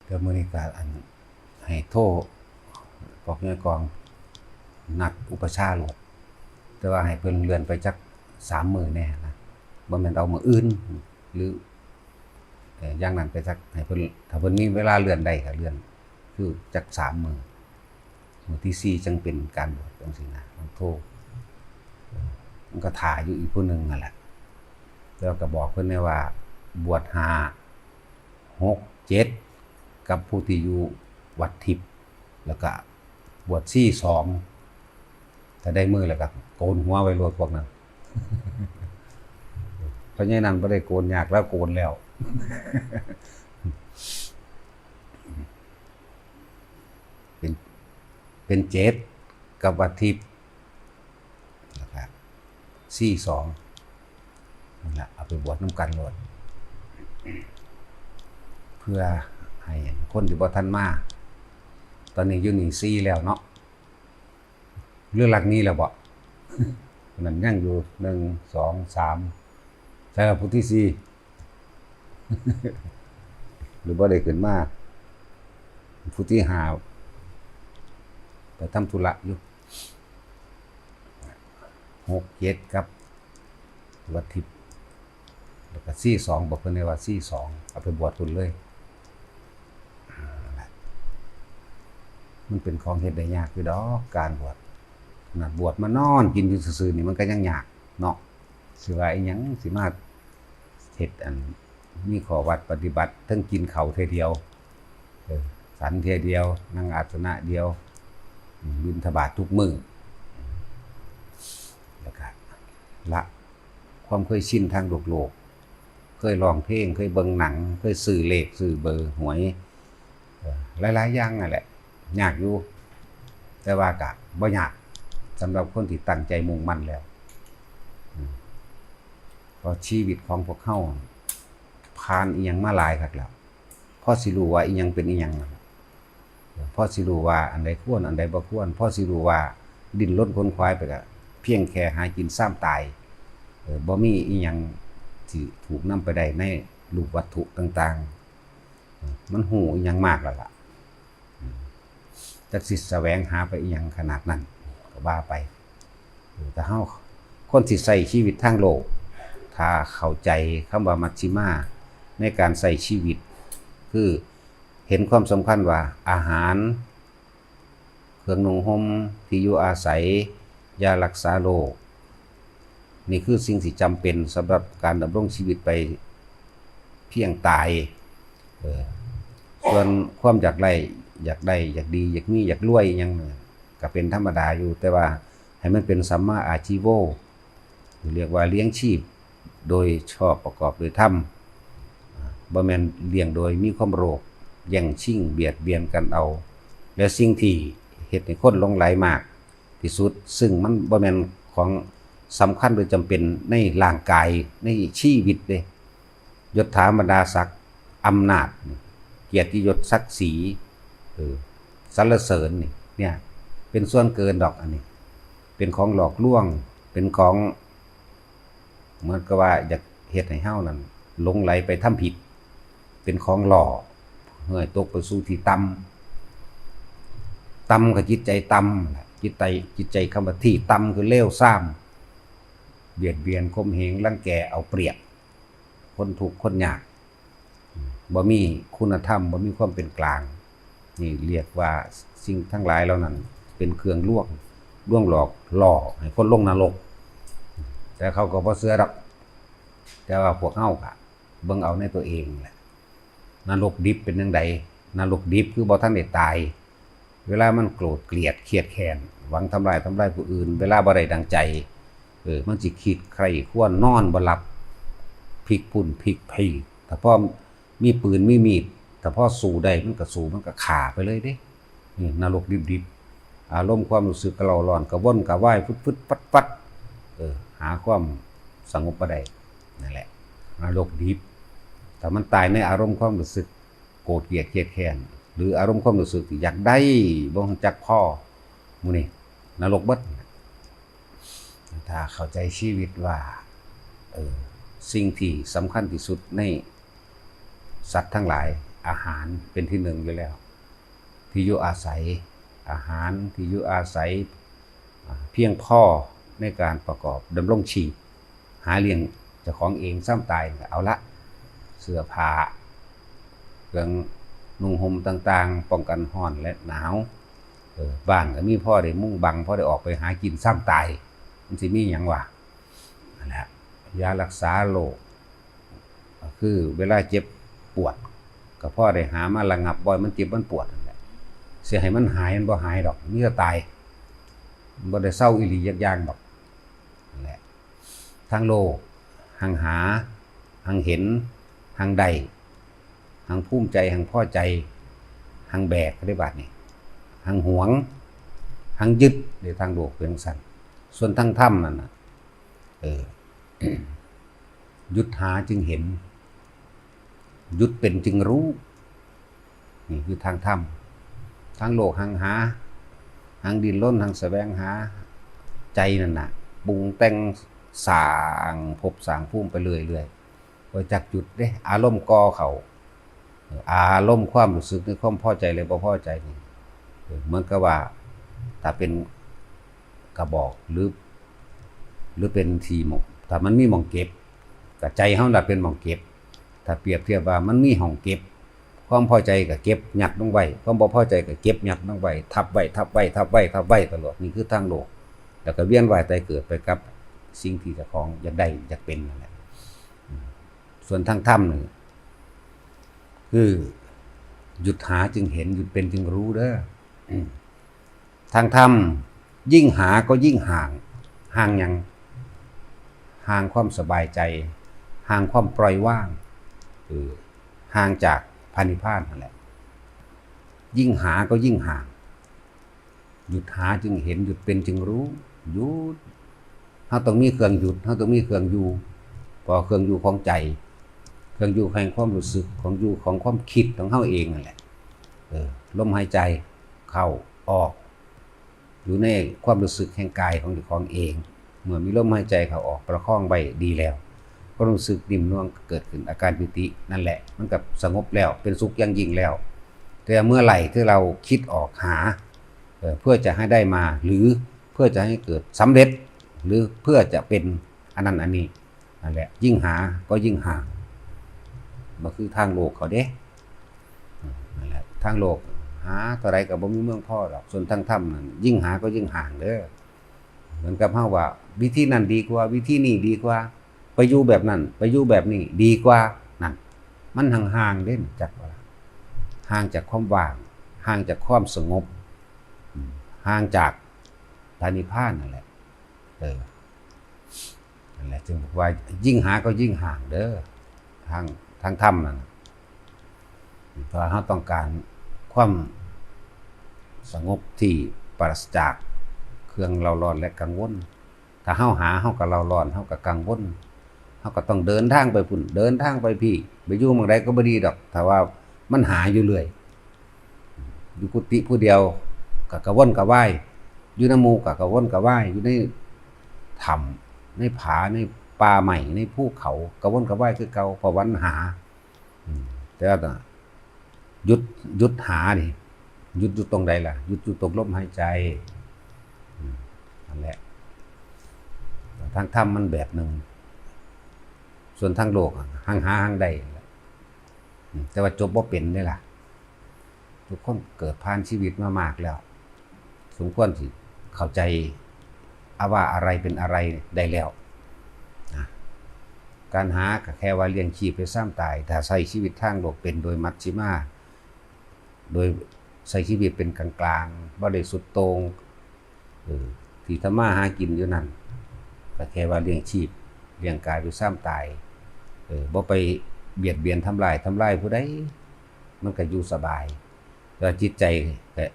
เดี๋ยวมื้อนี้ก็ให้โทรบอกยายกองนัดอุปชาโลดแต่ว่าให้เพิ่นเลื่อนไปจัก3 มื้อแน่นะบ่แม่นเอามื้ออื่นหรืออย่างนั้นไปจักให้เพิ่นถ้าเพิ่นมีเวลาเลื่อนได้ก็เลื่อนคือจัก3 มื้อมื้อที่4จังเป็นการบวชจังซี่นะต้องโทรมันก็ท่าอยู่อีกผู้หนึงนั่นแหละแล้วก็บอกเพิ่นได้ว่าบวช5 6 7กับผู้ที่อยู่วัดทิพย์แล้วก็บวช4 2ถ้าได้มือแล้วก็โกนหัวไว้โลดพวกนั้นเพราะฉะนั้นบ่ได้โกนยากแล้วโกนแล้วเป็น7กับวัดทิพย์นะครับ4 2นั่นแหละเอาไปบวชนำกันโลดเพื่อให้คนที่บ่ทันมาตอนนี้อยู่นี่4แล้วเนาะเรื่องหลักนี้แล้วบ่นั่นยังอยู่1 2 3ใช่ครับผู้ที่4หรือบ่ได้ขึ้นมาผู้ที่5ไปทำธุระอยู่6 7กับวัดทิพย์แล้วก็4 2บอกเพิ่นได้ว่า4 2เอาไปบวชพุ่นเลยมันเป็นของเฮ็ดได้ยากอยู่ดอกการบวชขนาดบวชมานอนกินอยู่ซื่อๆนี่มันก็ยังยากเนาะสิว่าอีหยังสิมาเฮ็ดมีข้อวัดปฏิบัติทั้งกินข้าวเทื่อเดียวฉันเทื่อเดียวนั่งอาสนะเดียวบิณฑบาตทุกมื้อแล้วก็ละความเคยชินทางโลกเคยร้องเพลงเคยเบิ่งหนังเคยซื้อเลขซื้อเบอร์หวยหลายๆอย่างนั่นแหละยากอยู่แต่ว่าก็บ่ยากสำหรับคนที่ตั้งใจมุ่งมั่นแล้วเพราะชีวิตของพวกเฮาผ่านอีหยังมาหลายคักแล้วพอสิรู้ว่าอีหยังเป็นอีหยังพอสิรู้ว่าอันใดควรอันใดบ่ควรพอสิรู้ว่าดิ้นรนขนขวายไปก็เพียงแค่หากินซ้ำตายบ่มีอีหยังที่ถูกนำไปได้ในรูปวัตถุต่างๆมันหูอีหยังมากแล้วล่ะจักสิแสวงหาไปอีหยังขนาดนั้นก็ว่าไปแต่เฮาคนที่ใช้ชีวิตทางโลกถ้าเข้าใจคำว่ามัชฌิมาในการใช้ชีวิตคือเห็นความสำคัญว่าอาหารเครื่องนุ่งห่มที่อยู่อาศัยยารักษาโรคนี่คือสิ่งที่จำเป็นสำหรับการดำรงชีวิตไปเพียงตายส่วนความอยากได้อยากดีอยากมีอยากรวยยังก็เป็นธรรมดาอยู่แต่ว่าให้มันเป็นสัมมาอาชีโวเรียกว่าเลี้ยงชีพโดยชอบประกอบโดยธรรมบ่แม่นเลี้ยงโดยมีความโลภแย่งชิงเบียดเบียนกันเอาและสิ่งที่เฮ็ดให้คนหลงไหลมากที่สุดซึ่งมันบ่แม่นของสำคัญหรือจำเป็นในร่างกายในชีวิตเด้ยศถาบรรดาศักดิ์อำนาจเกียรติยศศักดิ์ศรีสรรเสริญเนี่ยเป็นส่วนเกินดอกอันนี้เป็นของหลอกลวงเป็นของเหมือนกับว่าอยากเฮ็ดให้เฮานั่นหลงไหลไปทำผิดเป็นของหล่อเพื่อให้ตกไปสู่ที่ต่ำกับจิตใจต่ำจิตใจคำว่าที่ต่ำคือเลวทรามเบียดเบียนข่มเหงรังแกเอาเปรียบคนทุกข์คนยากบ่มีคุณธรรมบ่มีความเป็นกลางนี่เรียกว่าสิ่งทั้งหลายเหล่านั้นเป็นเครื่องลวงหลอกล่อให้คนลงนรกแต่เขาก็บ่เชื่อดอกแต่ว่าพวกเฮาก็เบิ่งเอาในตัวเองแหละนรกดิบเป็นจังไดนรกดิบคือบ่ทันได้ตายเวลามันโกรธเกลียดเครียดแค้นหวังทำลายผู้อื่นเวลาบ่ได้ดังใจมันสิคิดใครควรนอนบ่หลับพลิกพุ่นพลิกพี่ถ้าพอมีปืนมีมีดแต่พอสู้ได้มันก็สู้มันก็ฆ่าไปเลยเด้นี่นรกดิบอารมณ์ความรู้สึกกระเล่าร้อนกระวนกระวายฟึดๆปัดหาความสงบบ่ได้นั่นแหละนรกดิบแต่มันตายในอารมณ์ความรู้สึกโกรธเกลียดเครียดแค้นหรืออารมณ์ความรู้สึกที่อยากได้บ่รู้จักพอหมู่นี่นรกเบิดถ้าเข้าใจชีวิตว่าสิ่งที่สำคัญที่สุดในสัตว์ทั้งหลาย อาหารเป็นที่หนึ่งอยู่แล้วที่อยู่อาศัยอาหารที่อยู่อาศัยเพียงพอในการประกอบดำรงชีพหาเลี้ยงเจ้าของเองซ้ำตายเอาละเสื้อผ้าเครื่องนุ่งห่มต่างๆป้องกันร้อนและหนาวบ้านก็มีพ่อได้มุ่งบังพ่อได้ออกไปหากินซ้ำตายมันสิมีหยังวะนั่นแหละยารักษาโรคคือเวลาเจ็บปวดก็พ่อได้หามาระงับบ่อยมันเจ็บมันปวดนั่นแหละเสียให้มันหายมันบ่หายดอกมีแต่ตายบ่ได้เศร้าอีหลียักอย่างดอกนั่นแหละทั้งโลกหังหาหังเห็นหังใดหังภูมิใจหังพอใจหังแบกได้บาดนี่หังหวงหังยึดในทางโลกเป็นสั่นส่วนทางธรรมนั่นน่ะยุทธหาจึงเห็นยุทธเป็นจึงรู้นี่คือทางธรรมทางโลกหังหาหังดินรนหังแสวงหาใจนั่นน่ะปรุงแต่งสร้างภพสร้างภูมิไปเรื่อยๆบ่จักจุดเด้อารมณ์ก่อเขาอารมณ์ความรู้สึกในความพอใจเลยบ่พอใจนี่เหมือนกับว่าถ้าเป็นกระบอกหรือเป็นทีหมกถ้ามันมีหม่องเก็บก็ใจเฮาน่ะเป็นหม่องเก็บถ้าเปรียบเทียบว่ามันมีห้องเก็บความพอใจก็เก็บยัดลงไว้ความบ่พอใจก็เก็บยัดลงไว้ทับไว้ตลอดนี่คือทางโลกแล้วก็เวียนว่ายตายเกิดไปกับสิ่งที่เจ้าของอยากได้อยากเป็นนั่นแหละส่วนทางธรรมนี่คือหยุดหาจึงเห็นหยุดเป็นจึงรู้เด้อทางธรรมยิ่งหาก็ยิ่งห่างหยังห่างความสบายใจห่างความปล่อยว่างห่างจากพระนิพพานนั่นแหละยิ่งหาก็ยิ่งห่างหยุดหาจึงเห็นหยุดเป็นจึงรู้หยุดเฮาต้องมีเครื่องหยุดเฮาต้องมีเครื่องอยู่พอเครื่องอยู่ของใจเครื่องอยู่แห่งความรู้สึกของอยู่ของความคิดของเฮาเองนั่นแหละลมหายใจเข้าออกอยู่ในความรู้สึกแห่งกายของเจ้าของเองเมื่อมีลมหายใจเข้าออกประคองไว้ดีแล้วก็รู้สึกนิ่มนวลเกิดขึ้นอาการปิตินั่นแหละมันก็สงบแล้วเป็นสุขอย่างยิ่งแล้วแต่เมื่อไหร่ที่เราคิดออกหาเพื่อจะให้ได้มาหรือเพื่อจะให้เกิดสำเร็จหรือเพื่อจะเป็นอันนั้นอันนี้นั่นแหละยิ่งหาก็ยิ่งห่างมันคือทางโลกเขาเด้นั่นแหละทางโลกหาเท่าไรก็บ่มีเมืองพ่อหรอกส่วนทางธรรมนั่นยิ่งหาก็ยิ่งห่างเด้อเหมือนกับเฮาว่าวิธีนั้นดีกว่าวิธีนี้ดีกว่าไปอยู่แบบนั้นไปอยู่แบบนี้ดีกว่านั่นมันห่างๆเด้จักว่าห่างจากความว่างห่างจากความสงบห่างจากพระนิพพานนั่นแหละนั่นแหละจึงบอกว่ายิ่งหาก็ยิ่งห่างเด้อทางธรรมนั่นเพราะเราต้องการความสงบที่ปราศจากเครื่องเร้าร้อนและกังวลถ้าเฮาหาเฮาก็เร้าร้อนเฮาก็กังวลเฮาก็ต้องเดินทางไปพุ่นเดินทางไปพี่ไปอยู่เมืองใดก็บ่ดีดอกถ้าว่ามันหาอยู่เรื่อยอยู่กุฏิผู้เดียวก็กระวนกระวายอยู่ในหมู่ก็กระวนกระวายอยู่ในถ้ำในผาในป่าใหม่ในภูเขากระวนกระวายคือเก่าเพราะวันหาแต่ว่าหยุดหาดิหยุดอยู่ตรงใดล่ะหยุดอยู่ตรงลมหายใจนั่นแหละทางธรรมมันแบบหนึ่งส่วนทางโลกห่างหาห่างใดแต่ว่าจบบ่เป็นได้ล่ะทุกคนเกิดผ่านชีวิตมามากแล้วสมควรที่เข้าใจว่าอะไรเป็นอะไรได้แล้วการหาก็แค่ว่าเลี้ยงชีพไปซ้ำตายถ้าใช้ชีวิตทางโลกเป็นโดยมัชฌิมาโดยใช้ชีวิตเป็นกลางๆบ่ได้สุดโต่งที่ทำมาหากินอยู่นั่นก็แค่ว่าเลี้ยงชีพเลี้ยงกายไปซ้ำตายบ่ไปเบียดเบียนทำลายผู้ใดมันก็อยู่สบายแต่จิตใจ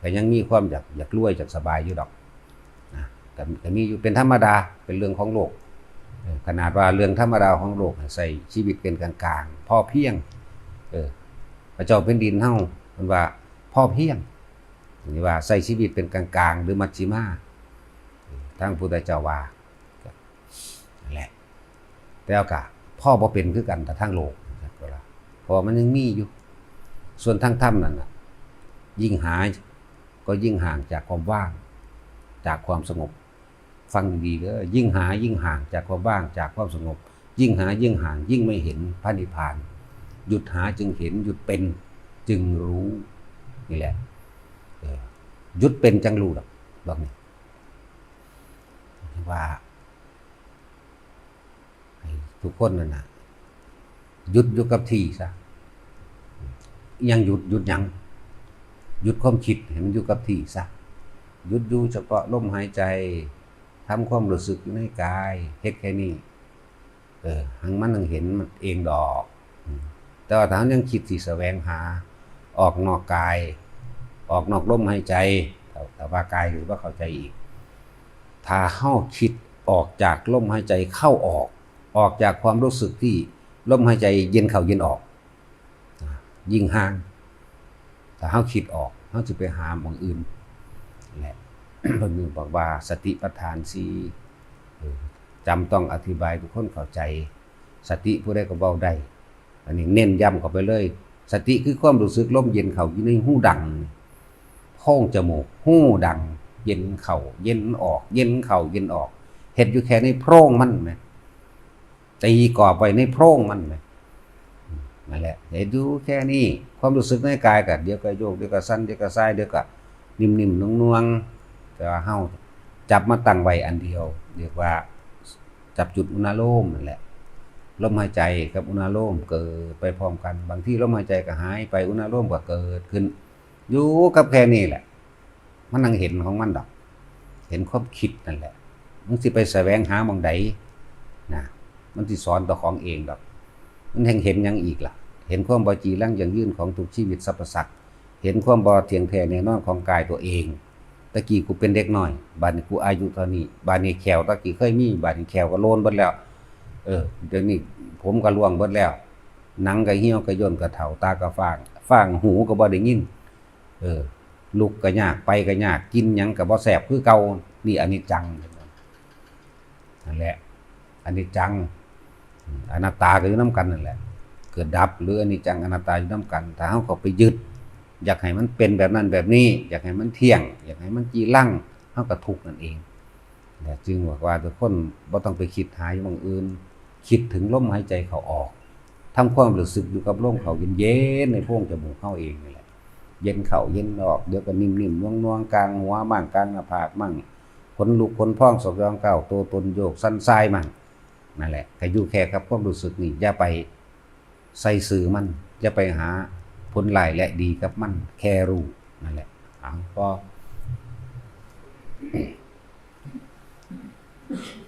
ก็ยังมีความอยากรวยอยากสบายอยู่ดอกก็มีอยู่เป็นธรรมดาเป็นเรื่องของโลกขนาดว่าเรื่องธรรมดาของโลกใส่ชีวิตเป็นกลางๆพอเพียงพระเจ้าแผ่นดินเฮาเพิ่นว่าพอเพียงนี่ว่าใส่ชีวิตเป็นกลางๆหรือมัชฌิมาทางพุทธเจ้าว่านั่นแหละแต่ก็พ่อบ่เป็นคือกันแต่ทางโลกเพราะมันยังมีอยู่ ส่วนทางธรรมนั่นน่ะยิ่งหาก็ยิ่งห่างจากความว่างจากความสงบฟังดีๆก็ยิ่งหายิ่งห่างจากความว่างจากความสงบยิ่งหายิ่งห่างยิ่งไม่เห็นพระนิพพานหยุดหาจึงเห็นหยุดเป็นจึงรู้นี่แหละหยุดเป็นจังรู้หรอกบอกนี่ว่าทุกคนนั่นนะหยุดอยู่กับที่ซะยังหยุดยังหยุดความคิดให้มันอยู่กับที่ซะหยุดอยู่เฉพาะลมหายใจทำความรู้สึกอยู่ในกายเฮ็ดแค่นี้หังมันยังเห็นมันเองดอกแต่ว่าถ้ายังคิดสิแสวงหาออกนอกกายออกนอกลมหายใจแต่ว่ากายหรือว่าเข้าใจอีกถ้าเฮาคิดออกจากลมหายใจเข้าออกจากความรู้สึกที่ลมหายใจเย็นเข้าเย็นออกยิ่งห่างถ้าเฮาคิดออกเฮาจะไปหาหม้องอื่นแหละ เพิ่นบอกว่าสติปัฏฐาน4จำต้องอธิบายทุกคนเข้าใจสติผู้ใดก็เว้าได้อันนี้เน้นย้ำเข้าไปเลยสติคือความรู้สึกลมเย็นเข้าอยู่ในหูดังโพรงจมูกหูดังเย็นเข้าเย็นออกเย็นเข้าเย็นออกเฮ็ดอยู่แค่ในโพรงมันแหมตีกรอบไว้ในโพรงมันแหมนั่นแหละเฮ็ดอยู่แค่นี้ความรู้สึกในกายก็เดี๋ยวก็โยกเดี๋ยวก็สั่นเดี๋ยวก็ส่ายเดี๋ยวก็นิ่มๆนุ่งๆแต่ว่าเฮาจับมาตั้งไว้อันเดียวเรียกว่าจับจุดอุณาโลมนั่นแหละลมหายใจกับอุณาโลมเกิดไปพร้อมกันบางทีลมหายใจก็หายไปอุณาโลมก็เกิดขึ้นอยู่กับแค่นี้แหละมันนั่งเห็นของมันดอกเห็นความคิดนั่นแหละมันสิไปแสวงหาหม้องใดนะมันสิสอนตัวของเองดอกมันเห็นหยังอีกล่ะเห็นความบ่จีรังยั่งยืนของทุกชีวิตสรรพสัตว์เห็นความบ่เที่ยงแท้แน่นอนของกายตัวเองตะกี้กูเป็นเด็กน้อยบัดนี้กูอายุเท่านี้บัดนี้แขวตะกี้เคยมีบัดนี้แขวก็โลนเบิดแล้วเดี๋ยวนี้ผมก็ร่วงเบิดแล้วหนังก็เหี่ยวก็ย่นก็เฒ่าตาก็ฟ้างหูก็บ่ได้ยินลุกก็ยากไปก็ยากกินหยังก็บ่แซ่บคือเก่านี่อนิจจังนั่นแหละอนิจจังอนัตตาก็อยู่นำกันนั่นแหละเกิดดับหรืออนิจจังอนัตตาอยู่นำกันถ้าเฮาก็ไปยึดอยากให้มันเป็นแบบนั้นแบบนี้อยากให้มันเที่ยงอยากให้มันจีรังเฮาก็ทุกข์นั่นเองแต่จึงบอกว่าทุกคนบ่ต้องไปคิดหาอย่างอื่นคิดถึงลมหายใจเข้าออกทำความรู้สึกอยู่กับลมเข้าเย็นๆในโพรงจมูกเฮาเองนี่แหละเย็นเข้าเย็นออกเดี๋ยวก็นิ่มๆน่วงๆกลางหัวบ้างกลางหน้าผากมั่งขนลุกขนพองสกยองก้าวตัวตนโยกสั่นทรายมั่งนั่นแหละก็อยู่แค่กับความรู้สึกนี่อย่าไปใส่สื่อมันอย่าไปหาผลร้ายและดีกับมันแค่รู้นั่นแหละก็